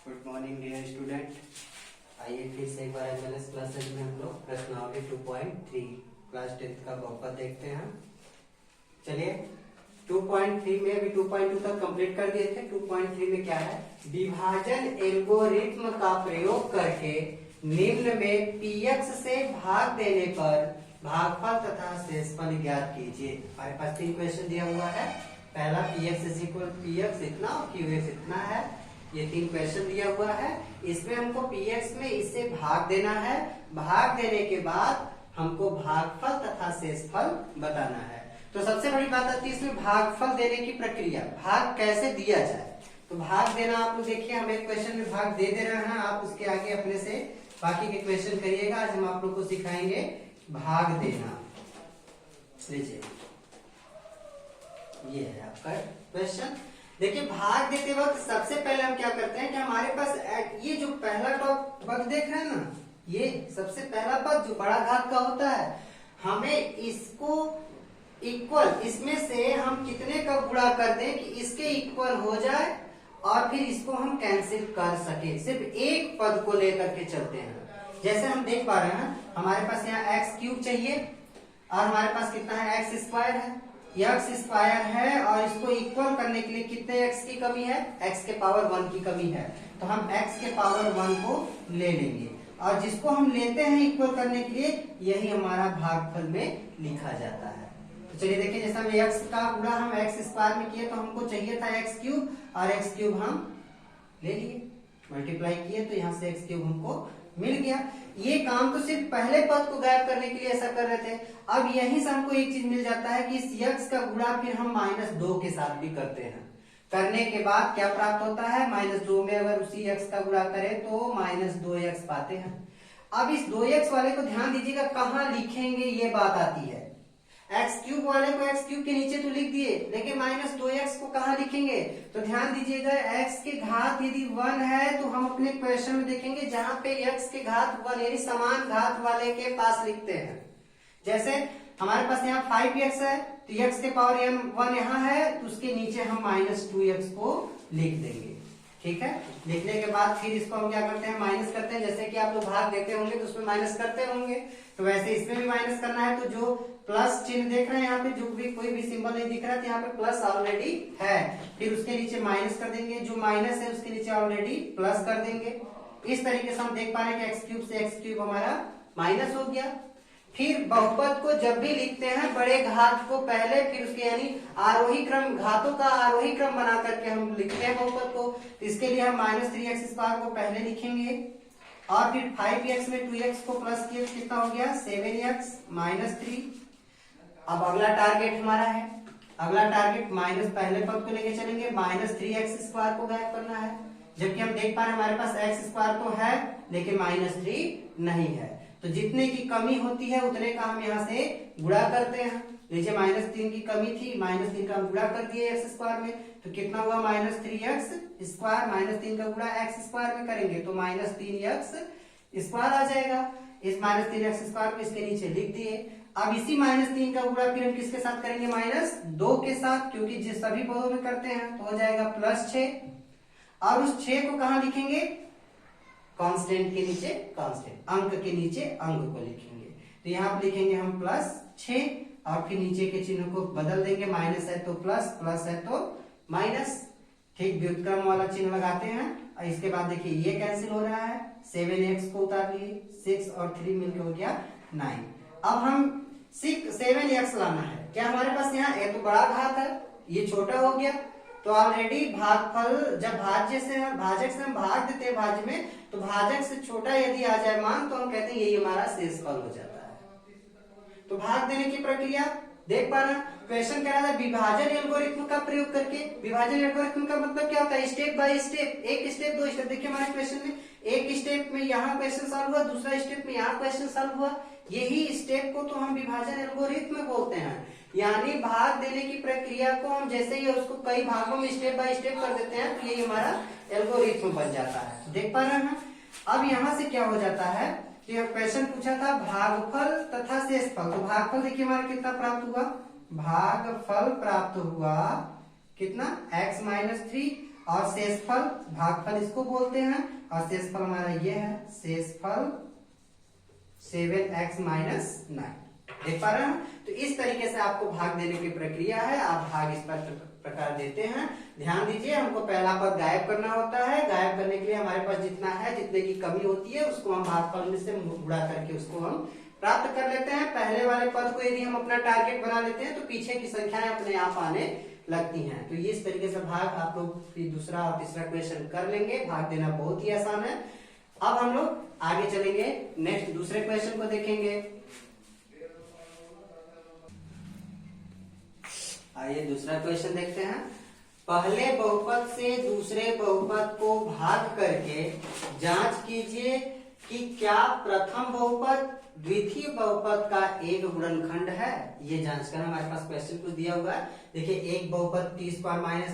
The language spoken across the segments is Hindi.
Good morning dear student. आइए फिर से एक बार एमएलएस क्लासेज में हम लोग प्रश्नावली 2.3 क्लास 10th का बहुपद देखते हैं। चलिए 2.3 में अभी 2.2 तक कंप्लीट कर दिए थे। 2.3 में क्या है, विभाजन एल्गोरिथ्म का प्रयोग करके निम्न में px से भाग देने पर भागफल तथा शेषफल ज्ञात कीजिए। हमारे पास 3 क्वेश्चन दिया हुआ है। पहला px इतना और qx इतना है। ये 3 क्वेश्चन दिया हुआ है। इसमें हमको px में इससे भाग देना है। भाग देने के बाद हमको भागफल तथा शेषफल बताना है। तो सबसे बड़ी बात आती है इसमें भागफल देने की प्रक्रिया, भाग कैसे दिया जाए। तो भाग देना आप लोग देखिए, हम एक क्वेश्चन में भाग दे रहे हैं, आप उसके आगे अपने से बाकी के क्वेश्चन करिएगा। आज हम आप लोग को सिखाएंगे भाग देना। लीजिए ये है आपका क्वेश्चन। देखिए भाग देते वक्त सबसे पहले हम क्या करते हैं कि हमारे पास ये जो पहला टॉप पद देख रहे हैं ना, ये सबसे पहला पद जो बड़ा घात का होता है, हमें इसको इक्वल, इसमें से हम कितने का गुणा कर दें कि इसके इक्वल हो जाए और फिर इसको हम कैंसिल कर सके। सिर्फ एक पद को लेकर के चलते हैं। जैसे हम देख पा रहे हैं हमारे पास यहाँ एक्स क्यूब चाहिए और हमारे पास कितना है, एक्स स्क्वायर है। एक्स स्क्वायर है और इसको इक्वल करने के लिए कितने एक्स की कमी है, एक्स के पावर 1 की कमी है। तो हम एक्स के पावर 1 को ले लेंगे और जिसको हम लेते हैं इक्वल करने के लिए, यही हमारा भागफल में लिखा जाता है। तो चलिए देखिए, जैसे हम एक्स का गुणा हम एक्स स्क्वायर में किए तो हमको चाहिए था एक्स क्यूब, और एक्स क्यूब हम ले लिए, मल्टीप्लाई किए तो यहाँ से एक्स क्यूब हमको मिल गया। ये काम तो सिर्फ पहले पद को गायब करने के लिए ऐसा कर रहे थे। अब यहीं से हमको एक चीज मिल जाता है कि इस यक्स का गुणा फिर हम -2 के साथ भी करते हैं। करने के बाद क्या प्राप्त होता है, -2 में अगर उसी यक्स का गुणा करें तो -2x पाते हैं। अब इस 2x वाले को ध्यान दीजिएगा, कहाँ लिखेंगे ये बात आती है। एक्स क्यूब वाले को एक्स क्यूब के नीचे तो लिख दिए, लेकिन -2x को कहाँ लिखेंगे। तो ध्यान दीजिएगा, x के घात यदि 1 है तो हम अपने क्वेश्चन में देखेंगे जहां पे x के घात 1 यानी समान घात वाले के पास लिखते हैं। जैसे हमारे पास यहाँ 5x है तो x के पावर 1 यहाँ है तो उसके नीचे हम -2x को लिख देंगे। ठीक है, लिखने के बाद फिर इसको हम क्या करते हैं, माइनस करते हैं। जैसे कि आप लोग भाग देते होंगे तो उसमें माइनस करते होंगे, तो वैसे इसमें भी माइनस करना है। तो जो प्लस चिन्ह देख रहे हैं यहाँ पे, जो भी कोई भी सिंबल नहीं दिख रहा है तो यहाँ पे प्लस ऑलरेडी है, फिर उसके नीचे माइनस कर देंगे। जो माइनस है उसके नीचे ऑलरेडी प्लस कर देंगे। इस तरीके से हम देख पा रहे हैं कि एक्स क्यूब से एक्स क्यूब हमारा माइनस हो गया। फिर बहुपद को जब भी लिखते हैं बड़े घात को पहले, फिर उसके यानी आरोही क्रम, घातों का आरोही क्रम बना करके हम लिखते हैं बहुपद को। तो इसके लिए हम -3x स्क्वायर को पहले लिखेंगे और फिर 5x में 2x को प्लस किए तो कितना हो गया, 7x -3। अब अगला टारगेट हमारा है, अगला टारगेट माइनस पहले पद को लेके चलेंगे, -3x स्क्वायर को गायब करना है। जबकि हम देख पा रहे हैं हमारे पास x स्क्वायर तो है लेकिन -3 नहीं है। तो जितने की कमी होती है उतने का हम यहाँ से गुणा करते हैं। नीचे -3 की कमी थी, -3 का हम गुणा कर दिए एक्स स्क्वायर में, तो कितना हुआ, -3x स्क्वायर। -3 का गुणा एक्स स्क्वायर में करेंगे तो -3x स्क्वायर आ जाएगा। इस -3x स्क्वायर को इसके नीचे लिख दिए। अब इसी -3 का गुणा फिर हम किसके साथ करेंगे, -2 के साथ, क्योंकि जिस सभी पदों में करते हैं तो हो जाएगा +6। और उस 6 को कहाँ लिखेंगे, कांस्टेंट के नीचे कांस्टेंट, अंक के नीचे अंक को लिखेंगे। तो यहाँ पे लिखेंगे हम +6 और फिर नीचे के चिन्ह को बदल देंगे, माइनस है तो प्लस, प्लस है तो माइनस। ठीक, व्युत्क्रम वाला चिन्ह लगाते हैं और इसके बाद देखिए ये कैंसिल हो रहा है, 7x को उतार लिए, 6 और 3 मिलकर हो गया 9। अब हम 7x लाना है। क्या हमारे पास यहाँ ये तो बड़ा घात है, ये छोटा हो गया, तो ऑलरेडी भागफल जब भाज्य से भाजक से हम भाग देते हैं भाज्य में, तो भाजक से छोटा यदि आ जाए मान तो हम कहते हैं यही हमारा शेषफल हो जाता है। तो भाग देने की प्रक्रिया देख पा रहे हैं। क्वेश्चन कह रहा था विभाजन एल्गोरिथ्म का प्रयोग करके। विभाजन एल्गोरिथ्म का मतलब क्या होता है, स्टेप बाय स्टेप, एक स्टेप 2 स्टेप। देखिए हमारे क्वेश्चन में एक स्टेप में यहाँ क्वेश्चन सॉल्व हुआ, दूसरा स्टेप में यहाँ क्वेश्चन सॉल्व हुआ। यही स्टेप को तो हम विभाजन एल्गोरिथ्म बोलते हैं। यानी भाग देने की प्रक्रिया को हम जैसे ही उसको कई भागों में स्टेप बाय स्टेप कर देते हैं तो यही हमारा एल्गोरिथ्म बन जाता है। देख पा रहे हैं। अब यहाँ से क्या हो जाता है कि क्वेश्चन पूछा था भागफल तथा शेषफल। तो भागफल देखिए हमारा कितना प्राप्त हुआ, भागफल प्राप्त हुआ कितना, x -3, और शेषफल भागफल इसको बोलते हैं, और शेषफल हमारा ये है, शेषफल 7x माइनस 9। देख पा रहे हैं? तो इस तरीके से आपको भाग देने की प्रक्रिया है, आप भाग इस प्रकार देते हैं। ध्यान दीजिए, हमको पहला पद गायब करना होता है। गायब करने के लिए हमारे पास जितना है, जितने की कमी होती है, उसको हम भागफल में से गुणा करके उसको हम प्राप्त कर लेते हैं। पहले वाले पद को यदि हम अपना टारगेट बना लेते हैं तो पीछे की संख्याएं अपने आप आने लगती हैं। तो ये इस तरीके से भाग आप लोग फिर दूसरा और तीसरा क्वेश्चन कर लेंगे। भाग देना बहुत ही आसान है। अब हम लोग आगे चलेंगे, नेक्स्ट दूसरे क्वेश्चन को देखेंगे। आइए दूसरा क्वेश्चन देखते हैं। पहले बहुपद से दूसरे बहुपद को भाग करके जांच कीजिए कि क्या प्रथम बहुपद द्वितीय बहुपद का एक गुणनखंड है। ये जांच करना, हमारे पास क्वेश्चन कुछ दिया हुआ है। देखिए, एक बहुपद t² -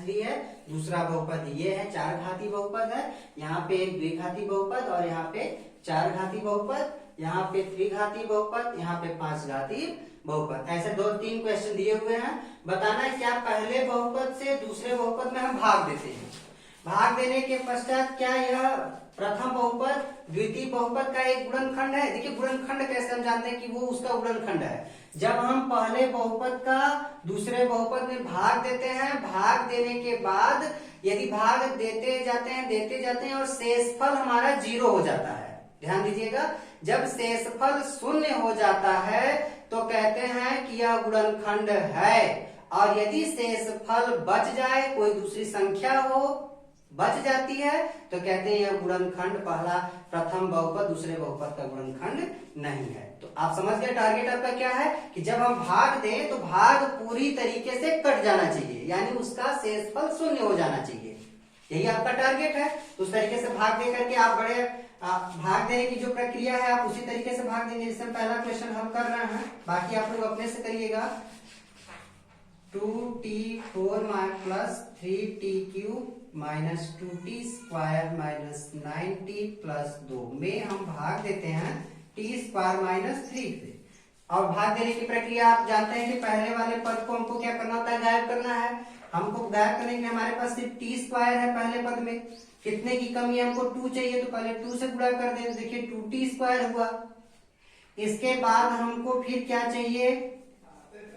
3 है, दूसरा बहुपद ये है, 4 घाती बहुपद है। यहाँ पे एक द्विघाती बहुपद और यहाँ पे 4 घाती बहुपद, यहाँ पे त्रिघाती बहुपद, यहाँ पे 5 घाती बहुपद। ऐसे 2-3 क्वेश्चन दिए हुए हैं। बताना है क्या पहले बहुपद से दूसरे बहुपद में हम भाग देते हैं। भाग देने के पश्चात क्या यह प्रथम बहुपद द्वितीय बहुपद का एक गुणनखंड है। देखिए, गुणनखंड कैसे हम जानते हैं कि वो उसका गुणनखंड है। जब हम पहले बहुपद का दूसरे बहुपद में भाग देते हैं, भाग देने के बाद यदि भाग देते जाते हैं और शेषफल हमारा 0 हो जाता है। ध्यान दीजिएगा, जब शेषफल 0 हो जाता है तो कहते हैं कि यह गुणनखंड है। और यदि शेषफल बच जाए, कोई दूसरी संख्या हो बच जाती है, तो कहते हैं यह गुणनखंड पहला प्रथम बहुपद दूसरे बहुपद का गुणनखंड नहीं है। तो आप समझ गए टारगेट आपका क्या है कि जब हम भाग दें तो भाग पूरी तरीके से कट जाना चाहिए, यानी उसका शेषफल 0 हो जाना चाहिए। यही आपका टारगेट है। तो उस तरीके से भाग दे करके आप भाग देने की जो प्रक्रिया है आप उसी तरीके से भाग देंगे जिससे पहला क्वेश्चन हम कर रहे हैं। बाकी आप लोग अपने से करिएगा। 2t4 plus 3t³ minus 2t² minus 9t plus 2 में हम भाग देते हैं t² - 3 से। और भाग देने की प्रक्रिया आप जानते हैं कि पहले वाले पद को हमको क्या करना होता है, गायब करना है। हमको गायब करने के लिए हमारे पास सिर्फ t² है पहले पद में। कितने की कमी है, हमको 2 चाहिए, तो पहले 2 से गुणा कर दें। देखिए 2t² हुआ। इसके बाद हमको फिर क्या चाहिए,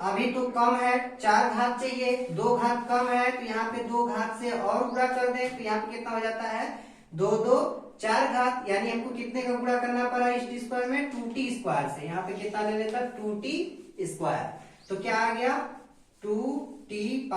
अभी तो कम है, 4 घात चाहिए, 2 घात कम है, तो यहाँ पे 2 घात से और गुणा कर दें, तो यहाँ पे कितना हो जाता है 2 2 4 घात, यानी हमको कितने का गुणा करना पड़ा इस t² में 2t² से। यहाँ पे कितना ले लेता 2t², तो क्या आ गया 2t⁴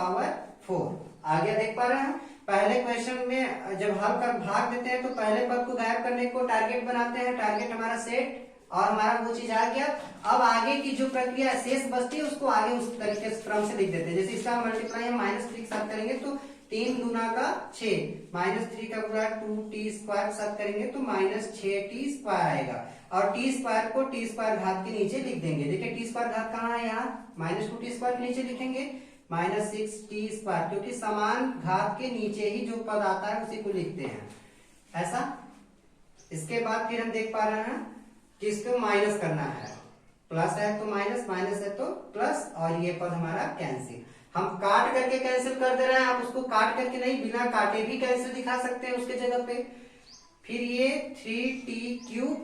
आ गया। देख पा रहे हैं, पहले क्वेश्चन में जब हल कर भाग देते हैं तो पहले पद को गायब करने को टारगेट बनाते हैं। टारगेट हमारा सेट और हमारा वो चीज आ गया। अब आगे की जो प्रक्रिया शेष बचती है उसको आगे उस तरीके से क्रम से लिख देते हैं। जैसे इसका मल्टीप्लाई हम -3 के साथ करेंगे तो 3 दूना का 6, -3 का गुणा 2t² के साथ करेंगे तो -6t² आएगा। और t² को t² घात के नीचे लिख देंगे। देखिए t² घात कहाँ है, यहाँ -2t² के नीचे लिखेंगे -6t², क्योंकि समान घात के नीचे ही जो पद आता है उसी को लिखते हैं ऐसा। इसके बाद फिर हम देख पा रहे हैं कि इसको माइनस करना है, प्लस है तो माइनस, माइनस है तो प्लस, और ये पद हमारा कैंसिल। हम काट करके कैंसिल कर दे रहे हैं, आप उसको काट करके नहीं, बिना काटे भी कैंसिल दिखा सकते हैं उसके जगह पे। फिर ये 3t³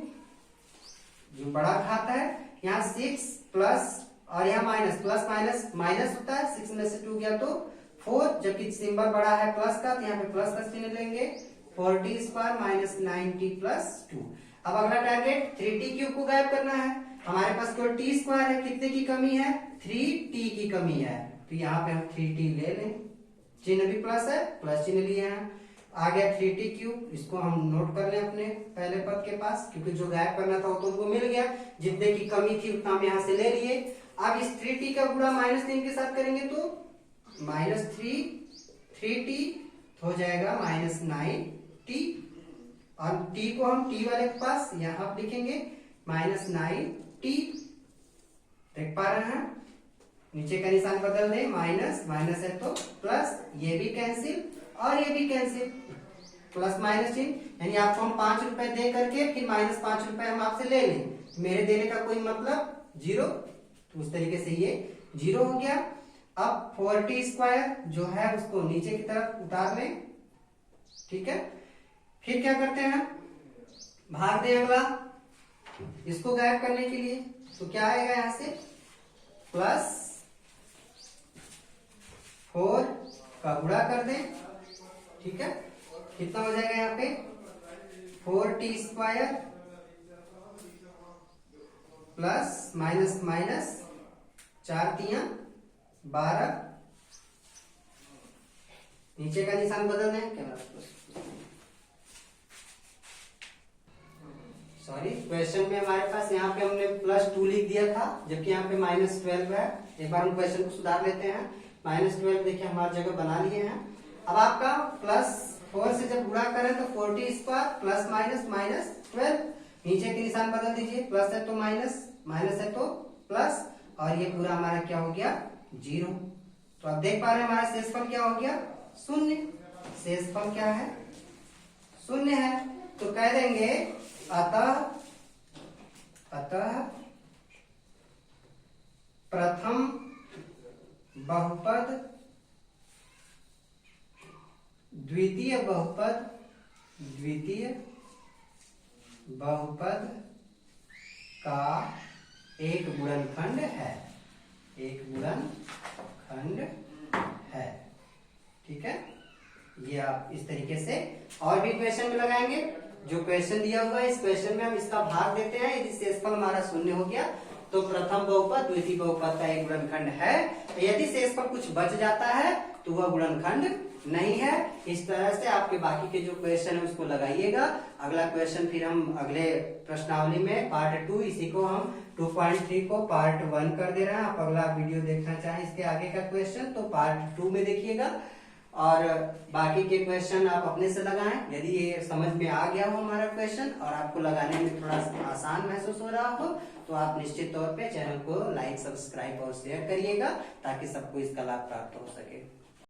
जो बड़ा घात है, यहाँ 6 प्लस और यहाँ माइनस, प्लस माइनस माइनस होता है, 6 में से 2 गया तो 4, जबकि सिंबल बड़ा है प्लस का, तो यहाँ पे प्लस का चिन्ह लेंगे। 4t² - 9t plus 2। अब अगला टारगेट 3t³ को गायब करना है। हमारे पास केवल t² है, कितने की कमी है 3t की कमी है, तो यहाँ पे हम 3t ले लें। चिन्ह भी प्लस है, प्लस चिन्ह लिए हैं। आ गया 3t³, इसको हम नोट कर लें अपने पहले पद के पास, क्योंकि जो गायब करना था वो तो उनको मिल गया, जितने की कमी थी उतना हम यहाँ से ले लिए। अब इस 3t का गुणा -3 के साथ करेंगे तो -3t हो जाएगा -9t, और t को हम t वाले के पास यहाँ लिखेंगे -9t। देख पा रहे हैं, नीचे का निशान बदल दें, माइनस माइनस है तो प्लस, ये भी कैंसिल और ये भी कैंसिल, प्लस माइनस चिन्ह, यानी आपको हम 5 रुपए दे करके फिर -5 रुपए हम आपसे ले लें, मेरे देने का कोई मतलब 0, तो उस तरीके से ये 0 हो गया। अब 4t² जो है उसको नीचे की तरफ उतार लें, ठीक है, फिर क्या करते हैं, भाग दे अगला, इसको गायब करने के लिए, तो क्या आएगा यहां से, प्लस 4 का गुणा कर दें, ठीक है, कितना हो जाएगा यहाँ पे 4t² प्लस माइनस माइनस 4 तिया 12, नीचे का निशान बदल दें क्या, सॉरी क्वेश्चन में हमारे पास यहाँ पे हमने +2 लिख दिया था, जबकि यहाँ पे -12 है। एक बार हम क्वेश्चन को सुधार लेते हैं। -12 देखिए हमारी जगह बना लिए हैं। अब आपका +4 से जब गुणा करें तो 40² प्लस माइनस -12, नीचे के निशान बदल दीजिए, प्लस है तो माइनस, माइनस है तो प्लस, और ये पूरा हमारा क्या हो गया 0। तो आप देख पा रहे हैं हमारा शेषफल क्या हो गया 0। शेषफल क्या है 0 है। तो कह देंगे अतः प्रथम बहुपद द्वितीय बहुपद का एक गुणनखंड है, ठीक है। ये आप इस तरीके से और भी क्वेश्चन में लगाएंगे। जो क्वेश्चन दिया हुआ है इस क्वेश्चन में हम इसका भाग देते हैं। यदि शेषफल हमारा 0 हो गया तो प्रथम बहुपद द्वितीय बहुपद का एक गुणनखंड है। यदि शेषफल कुछ बच जाता है तो वह गुणनखंड नहीं है। इस तरह से आपके बाकी के जो क्वेश्चन है उसको लगाइएगा। अगला क्वेश्चन फिर हम अगले प्रश्नावली में पार्ट 2, इसी को हम 2.3 को पार्ट 1 कर दे रहे हैं। आप अगला वीडियो देखना चाहें इसके आगे का क्वेश्चन तो पार्ट 2 में देखिएगा, और बाकी के क्वेश्चन आप अपने से लगाएं। यदि ये समझ में आ गया हो हमारा क्वेश्चन और आपको लगाने में थोड़ा आसान महसूस हो रहा हो तो आप निश्चित तौर पे चैनल को लाइक, सब्सक्राइब और शेयर करिएगा ताकि सबको इसका लाभ प्राप्त हो सके।